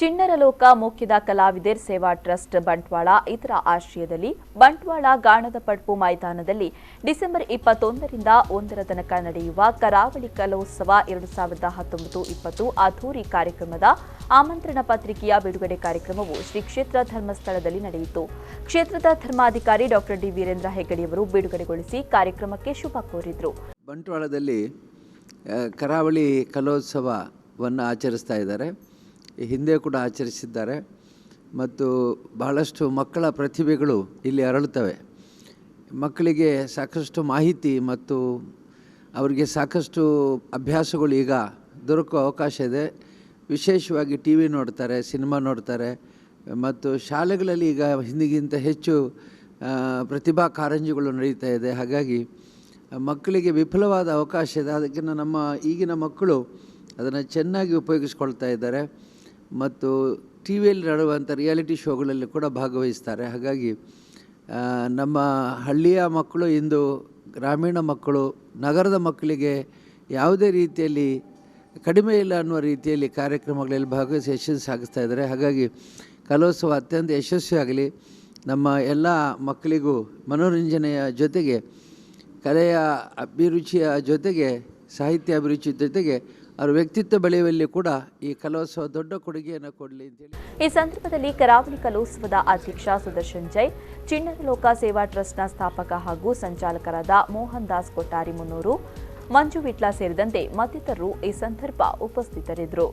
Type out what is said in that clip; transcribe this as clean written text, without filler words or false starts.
CHINNARALOKAMOKEDAKALAVIDERSEVATRUST Bantwal ಇದರ ಆಶ್ರಯದಲ್ಲಿ ಬಂಟ್ವಾಳ ಗಾಣದ ಪಡ್ಪು ಮೈದಾನದಲ್ಲಿ ಡಿಸೆಂಬರ್ 21 ರಿಂದ 1 ತನಕ ನಡೆಯುವ ಕರಾವಳಿ ಕಲೋತ್ಸವ 2019-20 ಅದ್ದೂರಿ ಕಾರ್ಯಕ್ರಮದ ಆಮಂತ್ರಣ ಪತ್ರಿಕೆಯ ಬಿಡುಗಡೆ ಕಾರ್ಯಕ್ರಮವು ಶ್ರೀ ಕ್ಷೇತ್ರ ಧರ್ಮಸ್ಥಳದಲ್ಲಿ ನಡೆಯಿತು. ಕ್ಷೇತ್ರದ ಧರ್ಮಾಧಿಕಾರಿ ಡಾಕ್ಟರ್ ಡಿ ವೀರೇಂದ್ರಹೆಗಡೆ ಅವರು ಬಿಡುಗಡೆಗೊಳಿಸಿ ಕಾರ್ಯಕ್ರಮಕ್ಕೆ ಶುಭ ಕೋರಿದರು. ಬಂಟ್ವಾಳದಲ್ಲಿ ಕರಾವಳಿ ಕಲೋತ್ಸವವನ್ನು ಆಚರಿಸ್ತಾ ಇದ್ದಾರೆ. ಹಿಂದೆ ಕೂಡ ಆಚರಿಸಿದ್ದಾರೆ ಮತ್ತು ಬಹಳಷ್ಟು ಮಕ್ಕಳ ಪ್ರತಿಭೆಗಳು ಇಲ್ಲಿ ಅರಳುತ್ತವೆ. ಮಕ್ಕಳಿಗೆ ಸಾಕಷ್ಟು ಮಾಹಿತಿ ಮತ್ತು ಅವರಿಗೆ ಸಾಕಷ್ಟು ಅಭ್ಯಾಸಗಳು ಈಗ ದೊರಕುವ ಅವಕಾಶ ಇದೆ. ವಿಶೇಷವಾಗಿ ಟಿ ವಿ ನೋಡ್ತಾರೆ, ಸಿನಿಮಾ ನೋಡ್ತಾರೆ ಮತ್ತು ಶಾಲೆಗಳಲ್ಲಿ ಈಗ ಹಿಂದಿಗಿಂತ ಹೆಚ್ಚು ಪ್ರತಿಭಾ ಕಾರಂಜಿಗಳು ನಡೀತಾ ಇದೆ. ಹಾಗಾಗಿ ಮಕ್ಕಳಿಗೆ ವಿಫಲವಾದ ಅವಕಾಶ ಇದೆ. ಅದಕ್ಕೆ ನಮ್ಮ ಈಗಿನ ಮಕ್ಕಳು ಅದನ್ನು ಚೆನ್ನಾಗಿ ಉಪಯೋಗಿಸ್ಕೊಳ್ತಾ ಇದ್ದಾರೆ ಮತ್ತು ಟಿ ವಿಯಲ್ಲಿ ನಡೆಯುವಂಥ ರಿಯಾಲಿಟಿ ಶೋಗಳಲ್ಲಿ ಕೂಡ ಭಾಗವಹಿಸ್ತಾರೆ. ಹಾಗಾಗಿ ನಮ್ಮ ಹಳ್ಳಿಯ ಮಕ್ಕಳು ಇಂದು ಗ್ರಾಮೀಣ ಮಕ್ಕಳು ನಗರದ ಮಕ್ಕಳಿಗೆ ಯಾವುದೇ ರೀತಿಯಲ್ಲಿ ಕಡಿಮೆ ಇಲ್ಲ ಅನ್ನುವ ರೀತಿಯಲ್ಲಿ ಕಾರ್ಯಕ್ರಮಗಳಲ್ಲಿ ಭಾಗವಹಿಸಿ ಯಶಸ್ಸು ಸಾಗಿಸ್ತಾ ಇದ್ದಾರೆ. ಹಾಗಾಗಿ ಕಲೋತ್ಸವ ಅತ್ಯಂತ ಯಶಸ್ವಿಯಾಗಲಿ. ನಮ್ಮ ಎಲ್ಲ ಮಕ್ಕಳಿಗೂ ಮನೋರಂಜನೆಯ ಜೊತೆಗೆ ಕಲೆಯ ಅಭಿರುಚಿಯ ಜೊತೆಗೆ ಸಾಹಿತ್ಯ ಅಭಿರುಚಿ ಜೊತೆಗೆ ಅವರ ವ್ಯಕ್ತಿತ್ವ ಬೆಳೆಯುವಲ್ಲಿ ಕೂಡ ಈ ಕಲೋತ್ಸವ ದೊಡ್ಡ ಕೊಡುಗೆಯನ್ನು ಕೊಡಲಿ ಅಂತೇಳಿ ಈ ಸಂದರ್ಭದಲ್ಲಿ ಕರಾವಳಿ ಕಲೋತ್ಸವದ ಅಧ್ಯಕ್ಷ ಸುದರ್ಶನ್ ಜೈ, ಚಿಣ್ಣರಲೋಕ ಸೇವಾ ಟ್ರಸ್ಟ್ನ ಸ್ಥಾಪಕ ಹಾಗೂ ಸಂಚಾಲಕರಾದ ಮೋಹನ್ ದಾಸ್ ಕೊಟ್ಟಾರಿ ಮುನ್ನೂರು, ಮಂಜು ವಿಟ್ಲ ಸೇರಿದಂತೆ ಮತ್ತಿತರರು ಈ ಸಂದರ್ಭ ಉಪಸ್ಥಿತರಿದ್ದರು.